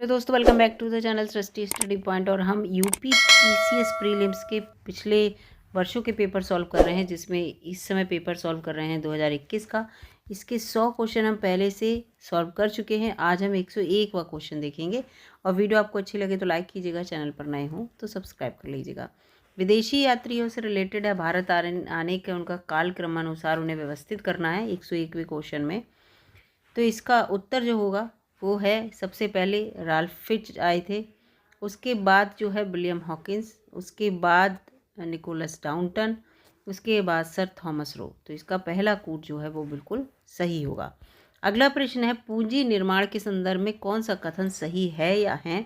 तो दोस्तों welcome back to the channel Srishti study point. और हम यूपी पीसीएस प्रीलिम्स के पिछले वर्षों के पेपर सॉल्व कर रहे हैं, जिसमें इस समय पेपर सॉल्व कर रहे हैं 2021 का। इसके 100 क्वेश्चन हम पहले से सॉल्व कर चुके हैं। आज हम 101वां क्वेश्चन देखेंगे। और वीडियो आपको अच्छी लगे तो लाइक कीजिएगा, चैनल पर नए हों तो सब्सक्राइब कर लीजिएगा। विदेशी यात्रियों से रिलेटेड है। भारत आने के उनका काल क्रमानुसार उन्हें व्यवस्थित करना है 101वें क्वेश्चन में। तो इसका उत्तर जो होगा वो है, सबसे पहले राल्फ फिच आए थे, उसके बाद जो है विलियम हॉकिंस, उसके बाद निकोलस डाउंटन, उसके बाद सर थॉमस रो। तो इसका पहला कूट जो है वो बिल्कुल सही होगा। अगला प्रश्न है, पूंजी निर्माण के संदर्भ में कौन सा कथन सही है या है।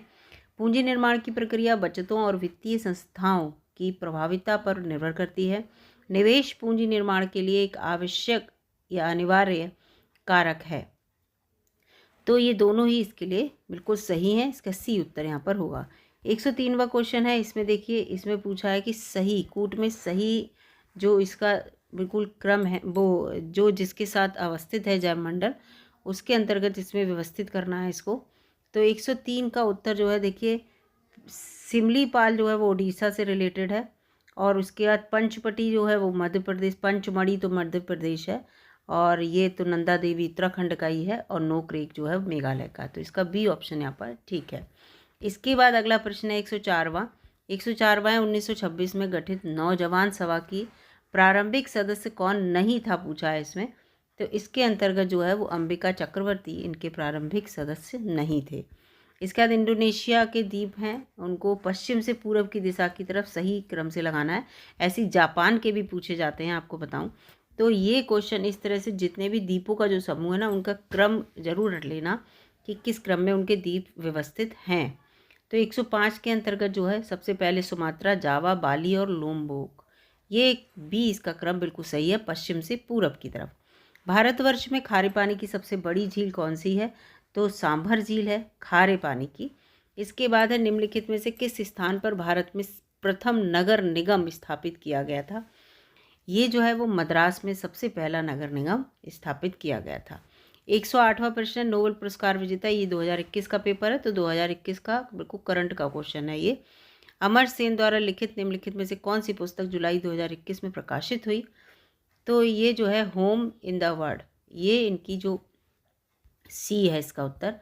पूंजी निर्माण की प्रक्रिया बचतों और वित्तीय संस्थाओं की प्रभाविता पर निर्भर करती है। निवेश पूंजी निर्माण के लिए एक आवश्यक या अनिवार्य कारक है। तो ये दोनों ही इसके लिए बिल्कुल सही हैं। इसका सी उत्तर यहाँ पर होगा। 103वां क्वेश्चन है। इसमें देखिए, इसमें पूछा है कि सही कूट में सही जो इसका बिल्कुल क्रम है, वो जो जिसके साथ अवस्थित है जैवमंडल, उसके अंतर्गत इसमें व्यवस्थित करना है इसको। तो 103 का उत्तर जो है, देखिए सिमलीपाल जो है वो उड़ीसा से रिलेटेड है। और उसके बाद पंचपटी जो है वो मध्य प्रदेश, पंचमढ़ी तो मध्य प्रदेश है, और ये तो नंदा देवी उत्तराखंड का ही है, और नोकरेक जो है मेघालय का। तो इसका बी ऑप्शन यहाँ पर ठीक है। इसके बाद अगला प्रश्न है 104वां। 104वां है, 1926 में गठित नौजवान सभा की प्रारंभिक सदस्य कौन नहीं था, पूछा है इसमें। तो इसके अंतर्गत जो है वो अंबिका चक्रवर्ती इनके प्रारंभिक सदस्य नहीं थे। इसके बाद इंडोनेशिया के द्वीप हैं, उनको पश्चिम से पूर्व की दिशा की तरफ सही क्रम से लगाना है। ऐसी जापान के भी पूछे जाते हैं, आपको बताऊं। तो ये क्वेश्चन इस तरह से, जितने भी द्वीपों का जो समूह है ना, उनका क्रम जरूर रट लेना कि किस क्रम में उनके द्वीप व्यवस्थित हैं। तो 105 के अंतर्गत जो है, सबसे पहले सुमात्रा, जावा, बाली और लोम्बोक। ये बी इसका क्रम बिल्कुल सही है, पश्चिम से पूरब की तरफ। भारतवर्ष में खारे पानी की सबसे बड़ी झील कौन सी है। तो सांभर झील है खारे पानी की। इसके बाद है, निम्नलिखित में से किस स्थान पर भारत में प्रथम नगर निगम स्थापित किया गया था। ये जो है वो मद्रास में सबसे पहला नगर निगम स्थापित किया गया था। 108वां प्रश्न, नोबेल पुरस्कार विजेता, ये 2021 का पेपर है, तो 2021 का बिल्कुल करंट का क्वेश्चन है ये। अमर सेन द्वारा लिखित निम्नलिखित में से कौन सी पुस्तक जुलाई 2021 में प्रकाशित हुई। तो ये जो है होम इन द वर्ल्ड, ये इनकी जो सी है इसका उत्तर।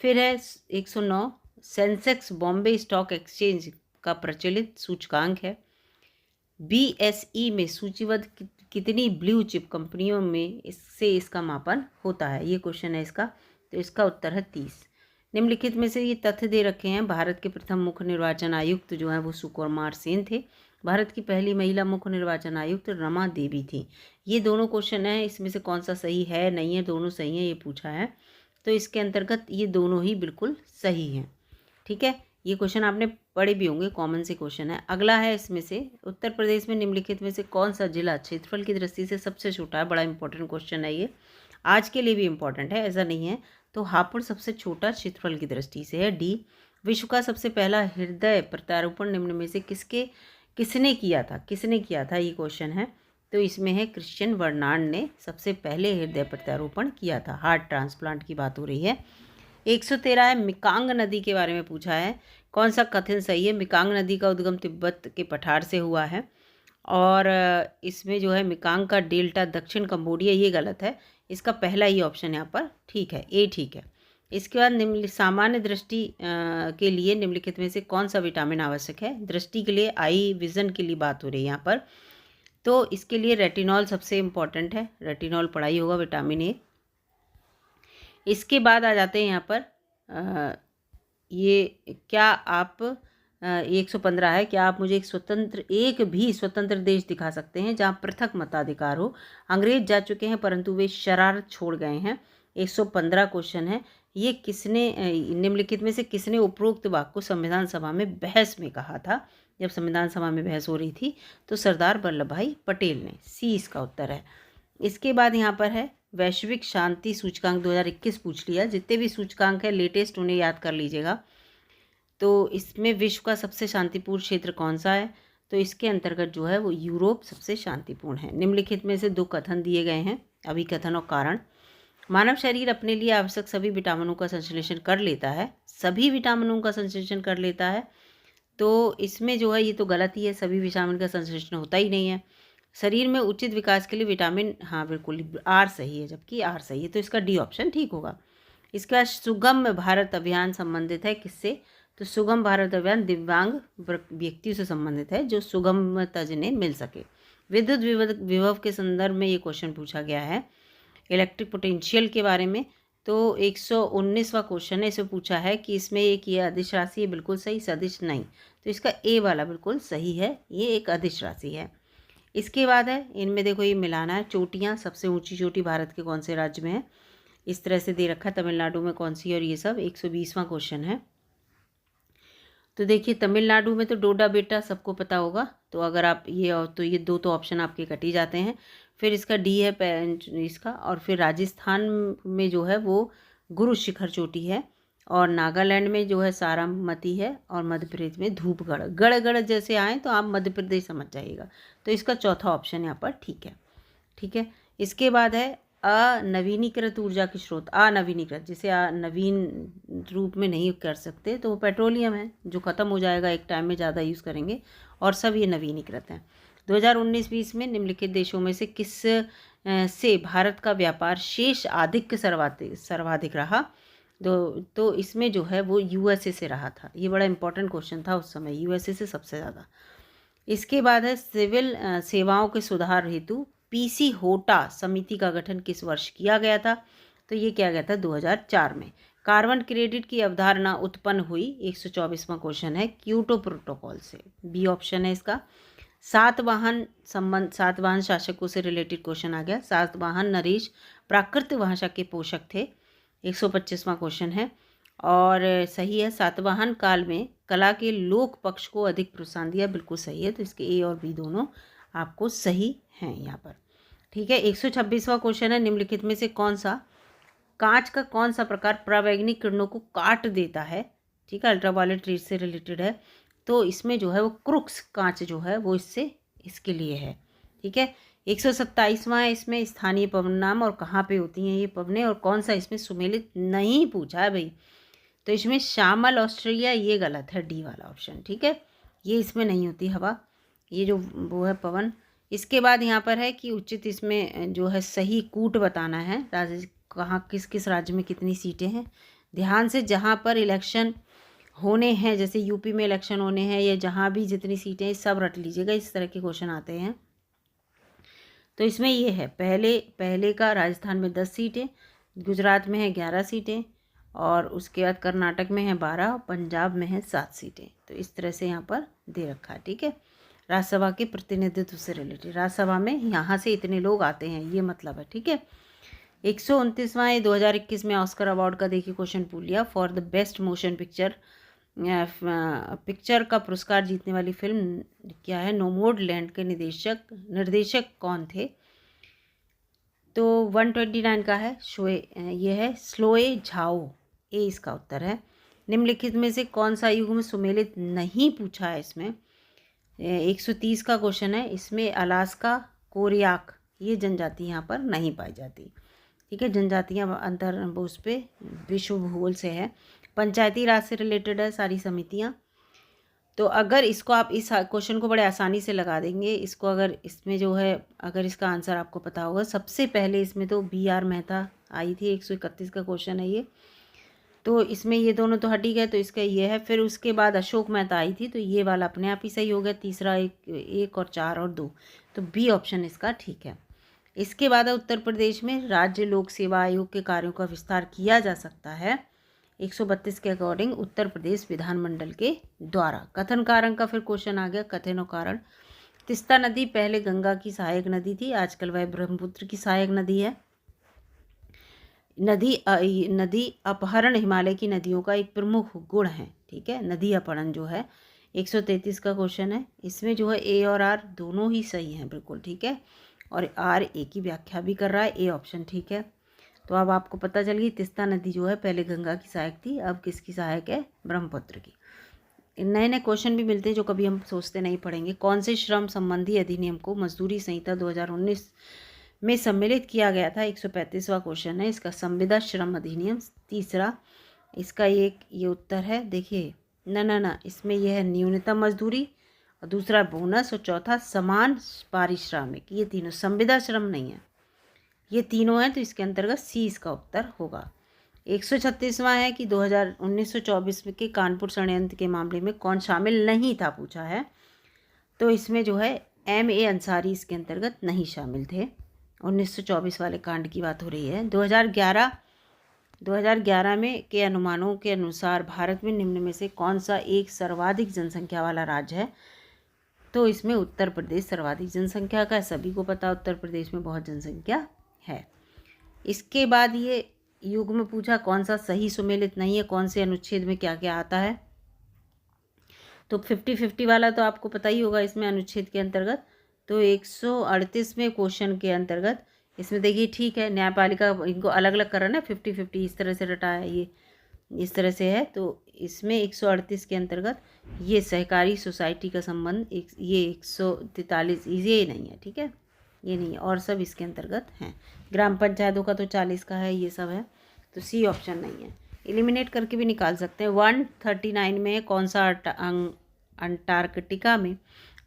फिर है 109, सेंसेक्स बॉम्बे स्टॉक एक्सचेंज का प्रचलित सूचकांक है। BSE में सूचीबद्ध कितनी ब्लू चिप कंपनियों में इसका मापन होता है, ये क्वेश्चन है इसका। तो इसका उत्तर है 30। निम्नलिखित में से ये तथ्य दे रखे हैं। भारत के प्रथम मुख्य निर्वाचन आयुक्त जो है वो सुकुमार सेन थे। भारत की पहली महिला मुख्य निर्वाचन आयुक्त रमा देवी थी। ये दोनों क्वेश्चन हैं, इसमें से कौन सा सही है नहीं है, दोनों सही हैं ये पूछा है। तो इसके अंतर्गत ये दोनों ही बिल्कुल सही हैं। ठीक है, ये क्वेश्चन आपने पढ़े भी होंगे, कॉमन से क्वेश्चन है। अगला है इसमें से, उत्तर प्रदेश में निम्नलिखित में से कौन सा जिला क्षेत्रफल की दृष्टि से सबसे छोटा है। बड़ा इंपॉर्टेंट क्वेश्चन है ये, आज के लिए भी इंपॉर्टेंट है, ऐसा नहीं है। तो हापुड़ सबसे छोटा क्षेत्रफल की दृष्टि से है। डी, विश्व का सबसे पहला हृदय प्रत्यारोपण निम्न में से किसने किया था, ये क्वेश्चन है। तो इसमें है क्रिश्चियन बर्नार्ड ने सबसे पहले हृदय प्रत्यारोपण किया था। हार्ट ट्रांसप्लांट की बात हो रही है। 113 है, मिकांग नदी के बारे में पूछा है, कौन सा कथन सही है। मिकांग नदी का उद्गम तिब्बत के पठार से हुआ है, और इसमें जो है मिकांग का डेल्टा दक्षिण कंबोडिया, ये गलत है। इसका पहला ही ऑप्शन यहाँ पर ठीक है, ए ठीक है। इसके बाद निम्न सामान्य दृष्टि के लिए निम्नलिखित में से कौन सा विटामिन आवश्यक है। दृष्टि के लिए, आई विजन के लिए बात हो रही है यहाँ पर। तो इसके लिए रेटिनॉल सबसे इम्पॉर्टेंट है, रेटिनॉल पढ़ा ही होगा, विटामिन ए। इसके बाद आ जाते हैं यहाँ पर ये क्या आप 115 है, क्या आप मुझे एक भी स्वतंत्र देश दिखा सकते हैं जहाँ पृथक मताधिकार हो। अंग्रेज जा चुके हैं परंतु वे शरारत छोड़ गए हैं। 115 क्वेश्चन है, ये किसने निम्नलिखित में से किसने उपरोक्त वाक्य को संविधान सभा में बहस में कहा था। जब संविधान सभा में बहस हो रही थी तो सरदार वल्लभ भाई पटेल ने। सी इसका उत्तर है। इसके बाद यहाँ पर है, वैश्विक शांति सूचकांक 2021 पूछ लिया। जितने भी सूचकांक है लेटेस्ट, उन्हें याद कर लीजिएगा। तो इसमें विश्व का सबसे शांतिपूर्ण क्षेत्र कौन सा है। तो इसके अंतर्गत जो है वो यूरोप सबसे शांतिपूर्ण है। निम्नलिखित में से दो कथन दिए गए हैं, अभिकथन और कारण। मानव शरीर अपने लिए आवश्यक सभी विटामिनों का संश्लेषण कर लेता है, सभी विटामिनों का संश्लेषण कर लेता है। तो इसमें जो है ये तो गलत ही है, सभी विटामिन का संश्लेषण होता ही नहीं है। शरीर में उचित विकास के लिए विटामिन, हाँ बिल्कुल आर सही है, जबकि आर सही है, तो इसका डी ऑप्शन ठीक होगा। इसके बाद सुगम भारत अभियान संबंधित है किससे? तो सुगम भारत अभियान दिव्यांग व्यक्तियों से संबंधित है जो सुगमता जिन्हें मिल सके। विद्युत विभव के संदर्भ में ये क्वेश्चन पूछा गया है इलेक्ट्रिक पोटेंशियल के बारे में। तो 119वां क्वेश्चन है, इसमें पूछा है कि इसमें एक ये अदिश राशि है, बिल्कुल सही, सदिश नहीं, तो इसका ए वाला बिल्कुल सही है, ये एक अदिश राशि है। इसके बाद है, इनमें देखो ये मिलाना है, चोटियाँ, सबसे ऊंची चोटी भारत के कौन से राज्य में है, इस तरह से दे रखा है, तमिलनाडु में कौन सी, और ये सब 120वां क्वेश्चन है। तो देखिए तमिलनाडु में तो डोडा बेटा सबको पता होगा, तो अगर आप ये, तो ये दो तो ऑप्शन आपके कट ही जाते हैं। फिर इसका डी है इसका, और फिर राजस्थान में जो है वो गुरु शिखर चोटी है, और नागालैंड में जो है सारामती है, और मध्य प्रदेश में धूपगढ़। गढ़ जैसे आए तो आप मध्य प्रदेश समझ जाइएगा, तो इसका चौथा ऑप्शन यहाँ पर ठीक है। ठीक है, इसके बाद है अनवीनीकृत ऊर्जा के स्रोत। अनवीनीकृत, जिसे नवीन रूप में नहीं कर सकते, तो वो पेट्रोलियम है जो ख़त्म हो जाएगा एक टाइम में, ज़्यादा यूज़ करेंगे, और सब ये नवीनीकृत हैं। 2019-20 में निम्नलिखित देशों में से किस से भारत का व्यापार शेष आधिक्य सर्वाधिक रहा? तो इसमें जो है वो यूएसए से रहा था। ये बड़ा इंपॉर्टेंट क्वेश्चन था उस समय, यूएसए से सबसे ज़्यादा। इसके बाद है सिविल सेवाओं के सुधार हेतु पीसी होटा समिति का गठन किस वर्ष किया गया था? तो ये किया गया था 2004 में। कार्बन क्रेडिट की अवधारणा उत्पन्न हुई, 124वां क्वेश्चन है, क्योटो प्रोटोकॉल से, बी ऑप्शन है इसका। सातवाहन शासकों से रिलेटेड क्वेश्चन आ गया। सातवाहन नरेश प्राकृत भाषा के पोषक थे, 125वां क्वेश्चन है, और सही है। सातवाहन काल में कला के लोक पक्ष को अधिक प्रोत्साहन दिया, बिल्कुल सही है, तो इसके ए और बी दोनों आपको सही हैं यहाँ पर। ठीक है, 126वां क्वेश्चन है, निम्नलिखित में से कौन सा कांच का कौन सा प्रकार परावैंगनिक किरणों को काट देता है? ठीक है, अल्ट्रावायलेट रेज से रिलेटेड है, तो इसमें जो है वो क्रुक्स कांच जो है वो इसके लिए है। ठीक है, 127वां है, इसमें स्थानीय पवन नाम और कहाँ पे होती हैं ये पवनें, और कौन सा इसमें सुमेलित नहीं पूछा है भाई, तो इसमें शामल ऑस्ट्रेलिया, ये गलत है, डी वाला ऑप्शन। ठीक है, ये इसमें नहीं होती हवा, ये जो वो है पवन। इसके बाद यहाँ पर है कि उचित इसमें जो है सही कूट बताना है, राज्य कहाँ किस किस राज्य में कितनी सीटें हैं। ध्यान से, जहाँ पर इलेक्शन होने हैं, जैसे यूपी में इलेक्शन होने हैं, या जहाँ भी जितनी सीटें हैं सब रट लीजिएगा, इस तरह के क्वेश्चन आते हैं। तो इसमें ये है, पहले का राजस्थान में 10 सीटें, गुजरात में है 11 सीटें, और उसके बाद कर्नाटक में है 12, पंजाब में है 7 सीटें। तो इस तरह से यहाँ पर दे रखा है। ठीक है, राज्यसभा के प्रतिनिधित्व से रिलेटेड, राज्यसभा में यहाँ से इतने लोग आते हैं, ये मतलब है। ठीक है, 129वां 2021 में ऑस्कर अवार्ड का देखिए क्वेश्चन पूछ लिया, for the best motion picture का पुरस्कार जीतने वाली फिल्म क्या है? नोमैडलैंड के निर्देशक कौन थे? तो 129 का है ये है स्लोए झाओ, ए इसका उत्तर है। निम्नलिखित में से कौन सा युग में सुमेलित नहीं पूछा है इसमें? 130 का क्वेश्चन है, इसमें अलास्का कोरियाक ये जनजाति यहाँ पर नहीं पाई जाती। ठीक है, जनजातियाँ अंतर उस पर विश्व भूगोल से है, पंचायती राज से रिलेटेड है सारी समितियाँ। तो अगर इसको आप इस क्वेश्चन को बड़े आसानी से लगा देंगे, इसको अगर इसमें जो है अगर इसका आंसर आपको पता होगा, सबसे पहले इसमें तो BR मेहता आई थी, 131 का क्वेश्चन है ये, तो इसमें ये दोनों तो हट ही गए, तो इसका ये है। फिर उसके बाद अशोक मेहता आई थी, तो ये वाला अपने आप ही सही हो गया, तीसरा एक और 4 और 2, तो बी ऑप्शन इसका ठीक है। इसके बाद उत्तर प्रदेश में राज्य लोक सेवा आयोग के कार्यों का विस्तार किया जा सकता है 132 के अकॉर्डिंग उत्तर प्रदेश विधानमंडल के द्वारा। कथन कारण का फिर क्वेश्चन आ गया, कथन और कारण। तिस्ता नदी पहले गंगा की सहायक नदी थी, आजकल वह ब्रह्मपुत्र की सहायक नदी है। नदी अपहरण हिमालय की नदियों का एक प्रमुख गुण है। ठीक है, नदी अपहरण जो है 133 का क्वेश्चन है, इसमें जो है ए और आर दोनों ही सही हैं, बिल्कुल ठीक है, और आर ए की व्याख्या भी कर रहा है, ए ऑप्शन ठीक है। तो अब आपको पता चल गई तिस्ता नदी जो है पहले गंगा की सहायक थी, अब किसकी सहायक है? ब्रह्मपुत्र की। नए नए क्वेश्चन भी मिलते हैं जो कभी हम सोचते नहीं पढ़ेंगे। कौन से श्रम संबंधी अधिनियम को मजदूरी संहिता 2019 में सम्मिलित किया गया था। 135वां क्वेश्चन है इसका, संविदा श्रम अधिनियम तीसरा, इसका ये उत्तर है। देखिए ना इसमें यह है न्यूनतम मजदूरी, और दूसरा बोनस, और चौथा समान पारिश्रमिक। ये तीनों, संविदा श्रम नहीं है, ये तीनों हैं, तो इसके अंतर्गत सी इसका उत्तर होगा। 136वां है कि 1924 के कानपुर षड्यंत्र के मामले में कौन शामिल नहीं था, पूछा है। तो इसमें जो है M.A. अंसारी इसके अंतर्गत नहीं शामिल थे। 1924 वाले कांड की बात हो रही है। 2011 में के अनुमानों के अनुसार भारत में निम्न में से कौन सा एक सर्वाधिक जनसंख्या वाला राज्य है। तो इसमें उत्तर प्रदेश सर्वाधिक जनसंख्या का है। सभी को पता उत्तर प्रदेश में बहुत जनसंख्या है। इसके बाद ये युग्म पूछा कौन सा सही सुमेलित नहीं है, कौन से अनुच्छेद में क्या क्या आता है। तो 50-50 वाला तो आपको पता ही होगा इसमें अनुच्छेद के अंतर्गत। तो 138वें क्वेश्चन के अंतर्गत इसमें देखिए, ठीक है, न्यायपालिका इनको अलग अलग कर रहा है ना, 50-50 इस तरह से रटा है, ये इस तरह से है। तो इसमें 138 के अंतर्गत ये सहकारी सोसाइटी का संबंध ये 143 ये नहीं है, ठीक है, ये नहीं है, और सब इसके अंतर्गत हैं। ग्राम पंचायतों का तो 40 का है, ये सब है, तो सी ऑप्शन नहीं है। एलिमिनेट करके भी निकाल सकते हैं। 139 में कौन सा अंटार्कटिका में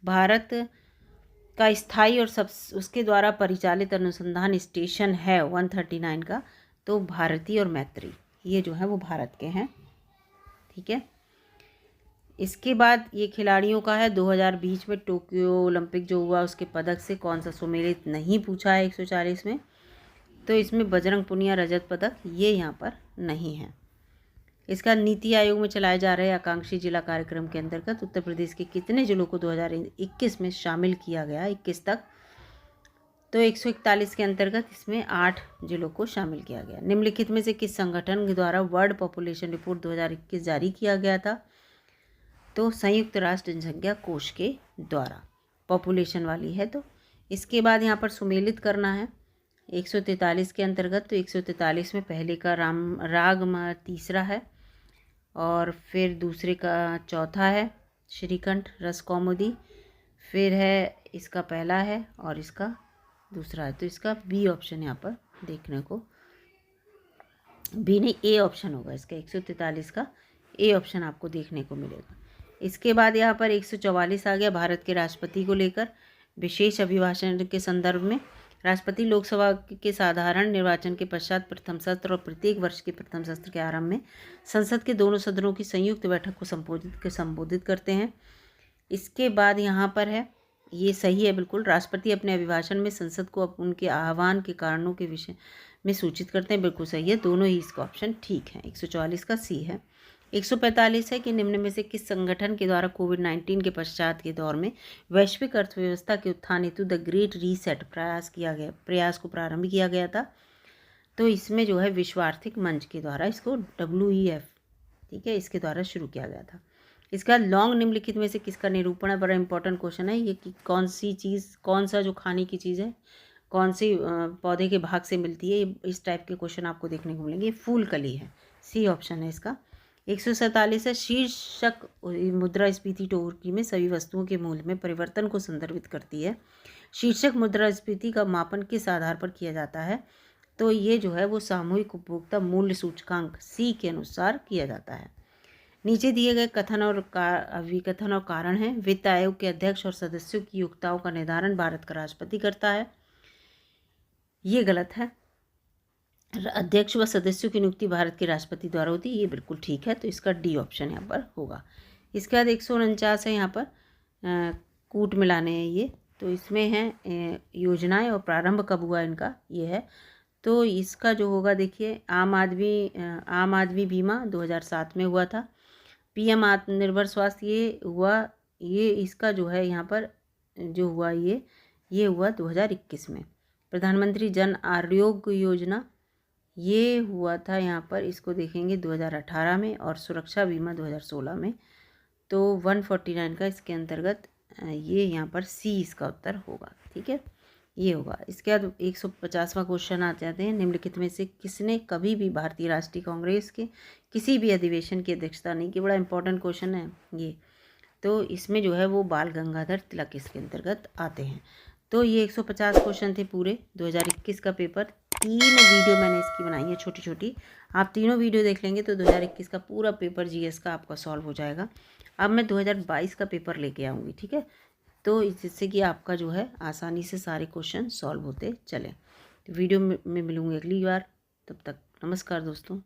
भारत का स्थायी और सब उसके द्वारा परिचालित अनुसंधान स्टेशन है 139 का। तो भारती और मैत्री, ये जो है वो भारत के हैं, ठीक है। इसके बाद ये खिलाड़ियों का है। 2020 में टोक्यो ओलंपिक जो हुआ उसके पदक से कौन सा सुमेलित नहीं पूछा है 140 में। तो इसमें बजरंग पुनिया रजत पदक ये यहाँ पर नहीं है। इसका नीति आयोग में चलाए जा रहे आकांक्षी जिला कार्यक्रम के अंतर्गत उत्तर प्रदेश के कितने जिलों को 2021 में शामिल किया गया, 21 तक। तो 141 के अंतर्गत इसमें 8 जिलों को शामिल किया गया। निम्नलिखित में से किस संगठन के द्वारा वर्ल्ड पॉपुलेशन रिपोर्ट 2021 जारी किया गया था। तो संयुक्त राष्ट्र जनसंख्या कोष के द्वारा पॉपुलेशन वाली है। तो इसके बाद यहाँ पर सुमेलित करना है 143 के अंतर्गत। तो 143 में पहले का राग तीसरा है, और फिर दूसरे का चौथा है श्रीकंठ रस कौमुदी, फिर है इसका पहला है और इसका दूसरा है। तो इसका बी ऑप्शन यहाँ पर देखने को, बी नहीं ए ऑप्शन होगा इसका, 143 का ए ऑप्शन आपको देखने को मिलेगा। इसके बाद यहाँ पर 144 आ गया, भारत के राष्ट्रपति को लेकर विशेष अभिभाषण के संदर्भ में। राष्ट्रपति लोकसभा के साधारण निर्वाचन के पश्चात प्रथम सत्र और प्रत्येक वर्ष के प्रथम सत्र के आरंभ में संसद के दोनों सदनों की संयुक्त बैठक को संबोधित करते हैं। इसके बाद यहाँ पर है, ये सही है बिल्कुल, राष्ट्रपति अपने अभिभाषण में संसद को उनके आह्वान के कारणों के विषय में सूचित करते हैं, बिल्कुल सही है, दोनों ही इसका ऑप्शन ठीक है। 144 का सी है। 145 है कि निम्न में से किस संगठन के द्वारा कोविड-19 के पश्चात के दौर में वैश्विक अर्थव्यवस्था के उत्थान हेतु द ग्रेट रीसेट प्रयास को प्रारंभ किया गया था। तो इसमें जो है विश्व आर्थिक मंच के द्वारा इसको WEF, ठीक है, इसके द्वारा शुरू किया गया था। इसका लॉन्ग निम्नलिखित में से किसका निरूपण है, बड़ा इंपॉर्टेंट क्वेश्चन है ये, कि कौन सी चीज़, कौन सा जो खाने की चीज़ है कौन सी पौधे के भाग से मिलती है, इस टाइप के क्वेश्चन आपको देखने को मिलेंगे। फूल कली है, सी ऑप्शन है इसका। 147 है, शीर्षक मुद्रास्फीति टोकरी में सभी वस्तुओं के मूल्य में परिवर्तन को संदर्भित करती है। शीर्षक मुद्रास्फीति का मापन किस आधार पर किया जाता है। तो ये जो है वो सामूहिक उपभोक्ता मूल्य सूचकांक सी के अनुसार किया जाता है। नीचे दिए गए कथन और विकथन और कारण हैं। वित्त आयोग के अध्यक्ष और सदस्यों की योग्यताओं का निर्धारण भारत का राष्ट्रपति करता है, ये गलत है। अध्यक्ष व सदस्यों की नियुक्ति भारत के राष्ट्रपति द्वारा होती है, ये बिल्कुल ठीक है। तो इसका डी ऑप्शन यहाँ पर होगा। इसके बाद 149 है, यहाँ पर कूट मिलाने हैं ये। तो इसमें है योजनाएं और प्रारंभ कब हुआ इनका, ये है। तो इसका जो होगा देखिए, आम आदमी बीमा 2007 में हुआ था। PM आत्मनिर्भर स्वास्थ्य ये हुआ, ये इसका जो है यहाँ पर जो हुआ ये हुआ 2021 में। प्रधानमंत्री जन आरोग्य योजना ये हुआ था यहाँ पर, इसको देखेंगे 2018 में, और सुरक्षा बीमा 2016 में। तो 149 का इसके अंतर्गत ये यहाँ पर सी इसका उत्तर होगा, ठीक है, ये होगा। इसके बाद 150वां क्वेश्चन आ जाते हैं। निम्नलिखित में से किसने कभी भी भारतीय राष्ट्रीय कांग्रेस के किसी भी अधिवेशन की अध्यक्षता नहीं की, बड़ा इंपॉर्टेंट क्वेश्चन है ये। तो इसमें जो है वो बाल गंगाधर तिलक इसके अंतर्गत आते हैं। तो ये 150 क्वेश्चन थे पूरे 2021 का पेपर। 3 वीडियो मैंने इसकी बनाई है छोटी छोटी। आप तीनों वीडियो देख लेंगे तो 2021 का पूरा पेपर जीएस का आपका सॉल्व हो जाएगा। अब मैं 2022 का पेपर लेके आऊँगी, ठीक है। तो जिससे कि आपका जो है आसानी से सारे क्वेश्चन सॉल्व होते चले। तो वीडियो में मिलूँगी अगली बार, तब तक नमस्कार दोस्तों।